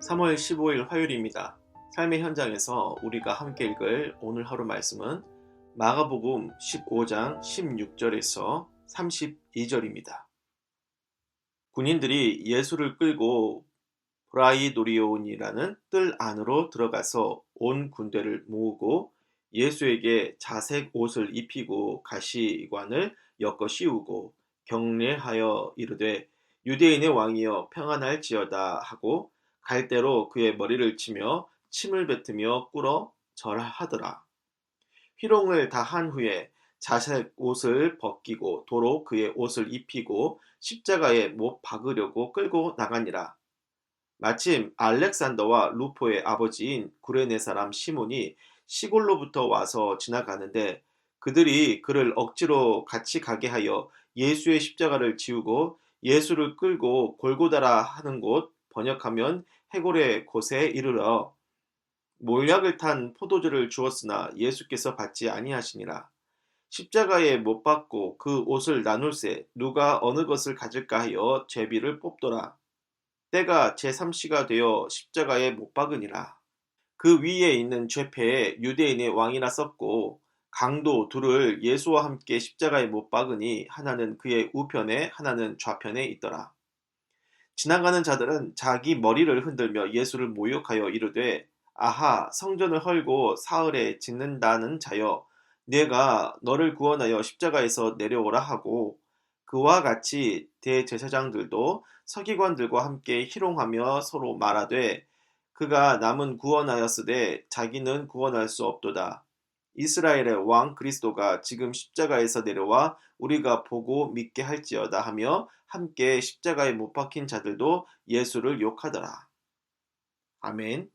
3월 15일 화요일입니다. 삶의 현장에서 우리가 함께 읽을 오늘 하루 말씀은 마가복음 15장 16절에서 32절입니다. 군인들이 예수를 끌고 브라이도리온이라는 뜰 안으로 들어가서 온 군대를 모으고 예수에게 자색 옷을 입히고 가시관을 엮어 씌우고 경례하여 이르되 유대인의 왕이여 평안할지어다 하고 갈대로 그의 머리를 치며 침을 뱉으며 꿇어 절하더라. 희롱을 다 한 후에 자색 옷을 벗기고 도로 그의 옷을 입히고 십자가에 못 박으려고 끌고 나가니라. 마침 알렉산더와 루포의 아버지인 구레네 사람 시몬이 시골로부터 와서 지나가는데 그들이 그를 억지로 같이 가게 하여 예수의 십자가를 지우고 예수를 끌고 골고다라 하는 곳, 번역하면 해골의 곳에 이르러 몰약을 탄 포도주를 주었으나 예수께서 받지 아니하시니라. 십자가에 못 박고 그 옷을 나눌세 누가 어느 것을 가질까 하여 제비를 뽑더라. 때가 제3시가 되어 십자가에 못 박으니라. 그 위에 있는 죄패에 유대인의 왕이라 썼고 강도 둘을 예수와 함께 십자가에 못 박으니 하나는 그의 우편에 하나는 좌편에 있더라. 지나가는 자들은 자기 머리를 흔들며 예수를 모욕하여 이르되 아하 성전을 헐고 사흘에 짓는다는 자여 내가 너를 구원하여 십자가에서 내려오라 하고 그와 같이 대제사장들도 서기관들과 함께 희롱하며 서로 말하되 그가 남은 구원하였으되 자기는 구원할 수 없도다. 이스라엘의 왕 그리스도가 지금 십자가에서 내려와 우리가 보고 믿게 할지어다 하며 함께 십자가에 못 박힌 자들도 예수를 욕하더라. 아멘.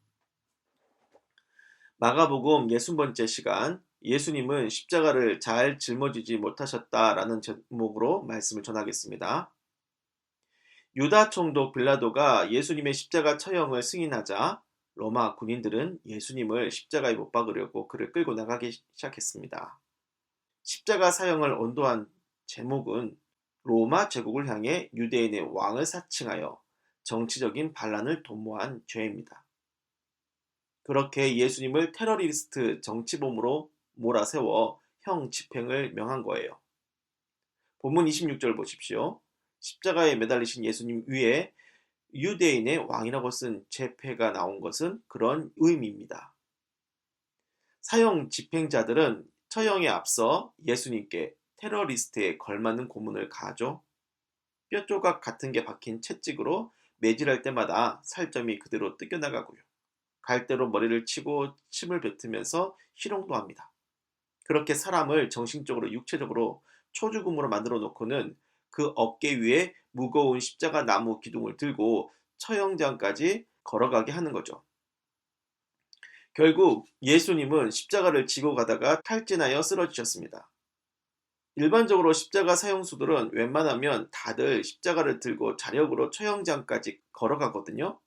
마가복음 60번째 시간 예수님은 십자가를 잘 짊어지지 못하셨다라는 제목으로 말씀을 전하겠습니다. 유다 총독 빌라도가 예수님의 십자가 처형을 승인하자 로마 군인들은 예수님을 십자가에 못 박으려고 그를 끌고 나가기 시작했습니다. 십자가 사형을 언도한 제목은 로마 제국을 향해 유대인의 왕을 사칭하여 정치적인 반란을 도모한 죄입니다. 그렇게 예수님을 테러리스트 정치범으로 몰아세워 형 집행을 명한 거예요. 본문 26절 보십시오. 십자가에 매달리신 예수님 위에 유대인의 왕이라고 쓴 죄패가 나온 것은 그런 의미입니다. 사형 집행자들은 처형에 앞서 예수님께 테러리스트에 걸맞는 고문을 가하죠. 뼈조각 같은 게 박힌 채찍으로 매질할 때마다 살점이 그대로 뜯겨나가고요. 갈대로 머리를 치고 침을 뱉으면서 희롱도 합니다. 그렇게 사람을 정신적으로 육체적으로 초죽음으로 만들어 놓고는 그 어깨 위에 무거운 십자가 나무 기둥을 들고 처형장까지 걸어가게 하는 거죠. 결국 예수님은 십자가를 지고 가다가 탈진하여 쓰러지셨습니다. 일반적으로 십자가 사형수들은 웬만하면 다들 십자가를 들고 자력으로 처형장까지 걸어가거든요.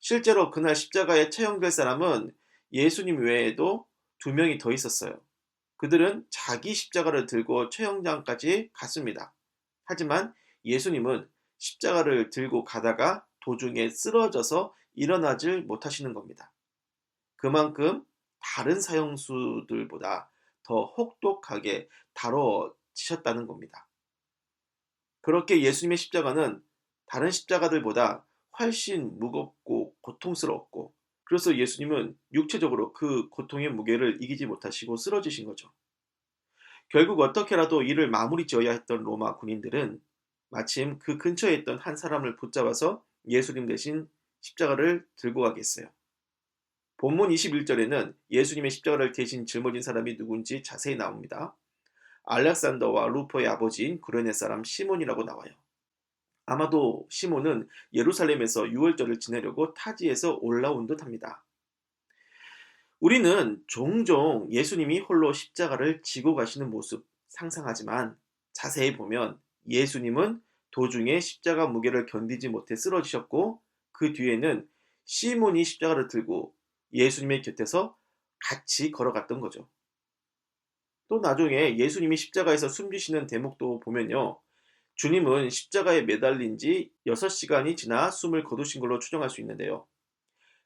실제로 그날 십자가에 처형될 사람은 예수님 외에도 2명이 더 있었어요. 그들은 자기 십자가를 들고 처형장까지 갔습니다. 하지만 예수님은 십자가를 들고 가다가 도중에 쓰러져서 일어나질 못하시는 겁니다. 그만큼 다른 사형수들보다 더 혹독하게 다뤄지셨다는 겁니다. 그렇게 예수님의 십자가는 다른 십자가들보다 훨씬 무겁고 고통스러웠고 그래서 예수님은 육체적으로 그 고통의 무게를 이기지 못하시고 쓰러지신 거죠. 결국 어떻게라도 이를 마무리 지어야 했던 로마 군인들은 마침 그 근처에 있던 한 사람을 붙잡아서 예수님 대신 십자가를 들고 가겠어요. 본문 21절에는 예수님의 십자가를 대신 짊어진 사람이 누군지 자세히 나옵니다. 알렉산더와 루포의 아버지인 구레네 사람 시몬이라고 나와요. 아마도 시몬은 예루살렘에서 유월절을 지내려고 타지에서 올라온 듯합니다. 우리는 종종 예수님이 홀로 십자가를 지고 가시는 모습 상상하지만 자세히 보면 예수님은 도중에 십자가 무게를 견디지 못해 쓰러지셨고 그 뒤에는 시몬이 십자가를 들고 예수님의 곁에서 같이 걸어갔던 거죠. 또 나중에 예수님이 십자가에서 숨지시는 대목도 보면요. 주님은 십자가에 매달린 지 6시간이 지나 숨을 거두신 걸로 추정할 수 있는데요.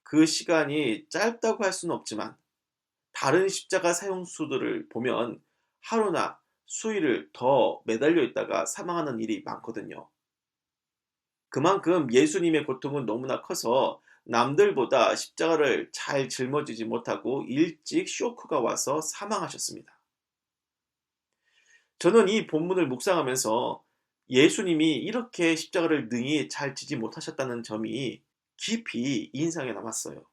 그 시간이 짧다고 할 수는 없지만 다른 십자가 사형수들을 보면 하루나 수일을 더 매달려 있다가 사망하는 일이 많거든요. 그만큼 예수님의 고통은 너무나 커서 남들보다 십자가를 잘 짊어지지 못하고 일찍 쇼크가 와서 사망하셨습니다. 저는 이 본문을 묵상하면서 예수님이 이렇게 십자가를 능히 잘 지지 못하셨다는 점이 깊이 인상에 남았어요.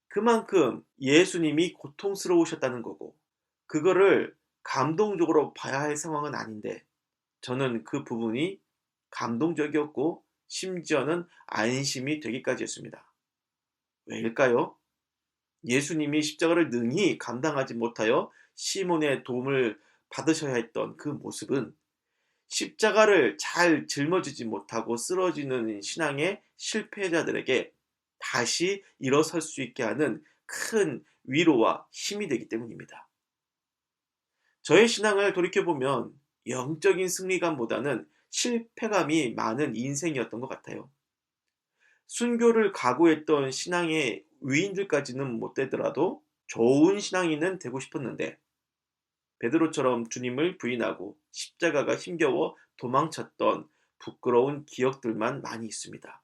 그만큼 예수님이 고통스러우셨다는 거고, 그거를 감동적으로 봐야 할 상황은 아닌데, 저는 그 부분이 감동적이었고, 심지어는 안심이 되기까지 했습니다. 왜일까요? 예수님이 십자가를 능히 감당하지 못하여 시몬의 도움을 받으셔야 했던 그 모습은 십자가를 잘 짊어지지 못하고 쓰러지는 신앙의 실패자들에게 다시 일어설 수 있게 하는 큰 위로와 힘이 되기 때문입니다. 저의 신앙을 돌이켜보면 영적인 승리감보다는 실패감이 많은 인생이었던 것 같아요. 순교를 각오했던 신앙의 위인들까지는 못 되더라도 좋은 신앙인은 되고 싶었는데 베드로처럼 주님을 부인하고 십자가가 힘겨워 도망쳤던 부끄러운 기억들만 많이 있습니다.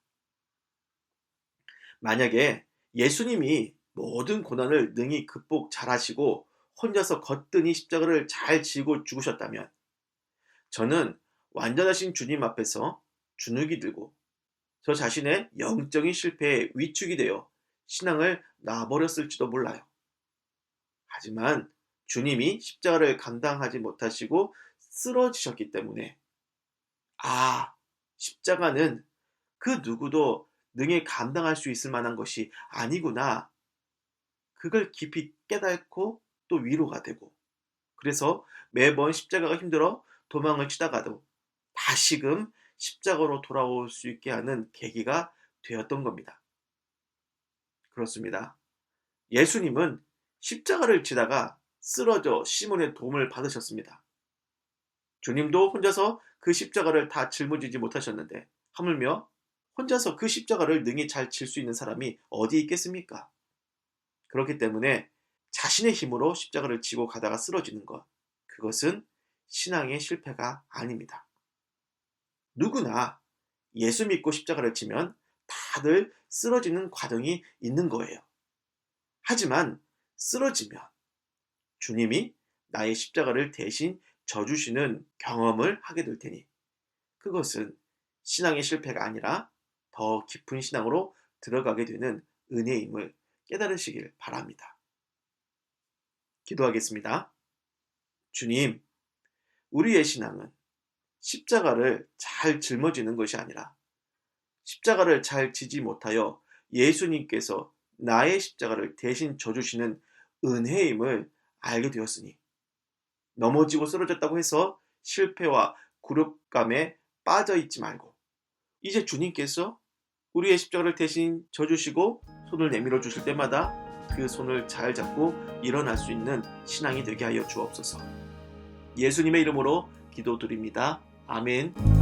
만약에 예수님이 모든 고난을 능히 극복 잘하시고 혼자서 거뜬히 십자가를 잘 지고 죽으셨다면 저는 완전하신 주님 앞에서 주눅이 들고 저 자신의 영적인 실패에 위축이 되어 신앙을 놔버렸을지도 몰라요. 하지만 주님이 십자가를 감당하지 못하시고 쓰러지셨기 때문에 십자가는 그 누구도 능히 감당할 수 있을 만한 것이 아니구나. 그걸 깊이 깨닫고 또 위로가 되고 그래서 매번 십자가가 힘들어 도망을 치다가도 다시금 십자가로 돌아올 수 있게 하는 계기가 되었던 겁니다. 그렇습니다. 예수님은 십자가를 지다가 쓰러져 시몬의 도움을 받으셨습니다. 주님도 혼자서 그 십자가를 다 짊어지지 못하셨는데 하물며 혼자서 그 십자가를 능히 잘 질 수 있는 사람이 어디 있겠습니까? 그렇기 때문에 자신의 힘으로 십자가를 지고 가다가 쓰러지는 것, 그것은 신앙의 실패가 아닙니다. 누구나 예수 믿고 십자가를 지면 다들 쓰러지는 과정이 있는 거예요. 하지만 쓰러지면 주님이 나의 십자가를 대신 져주시는 경험을 하게 될 테니 그것은 신앙의 실패가 아니라 더 깊은 신앙으로 들어가게 되는 은혜임을 깨달으시길 바랍니다. 기도하겠습니다. 주님, 우리의 신앙은 십자가를 잘 짊어지는 것이 아니라 십자가를 잘 지지 못하여 예수님께서 나의 십자가를 대신 져주시는 은혜임을 알게 되었으니 넘어지고 쓰러졌다고 해서 실패와 굴욕감에 빠져있지 말고 이제 주님께서 우리의 십자가를 대신 져주시고 손을 내밀어 주실 때마다 그 손을 잘 잡고 일어날 수 있는 신앙이 되게 하여 주옵소서. 예수님의 이름으로 기도드립니다. 아멘.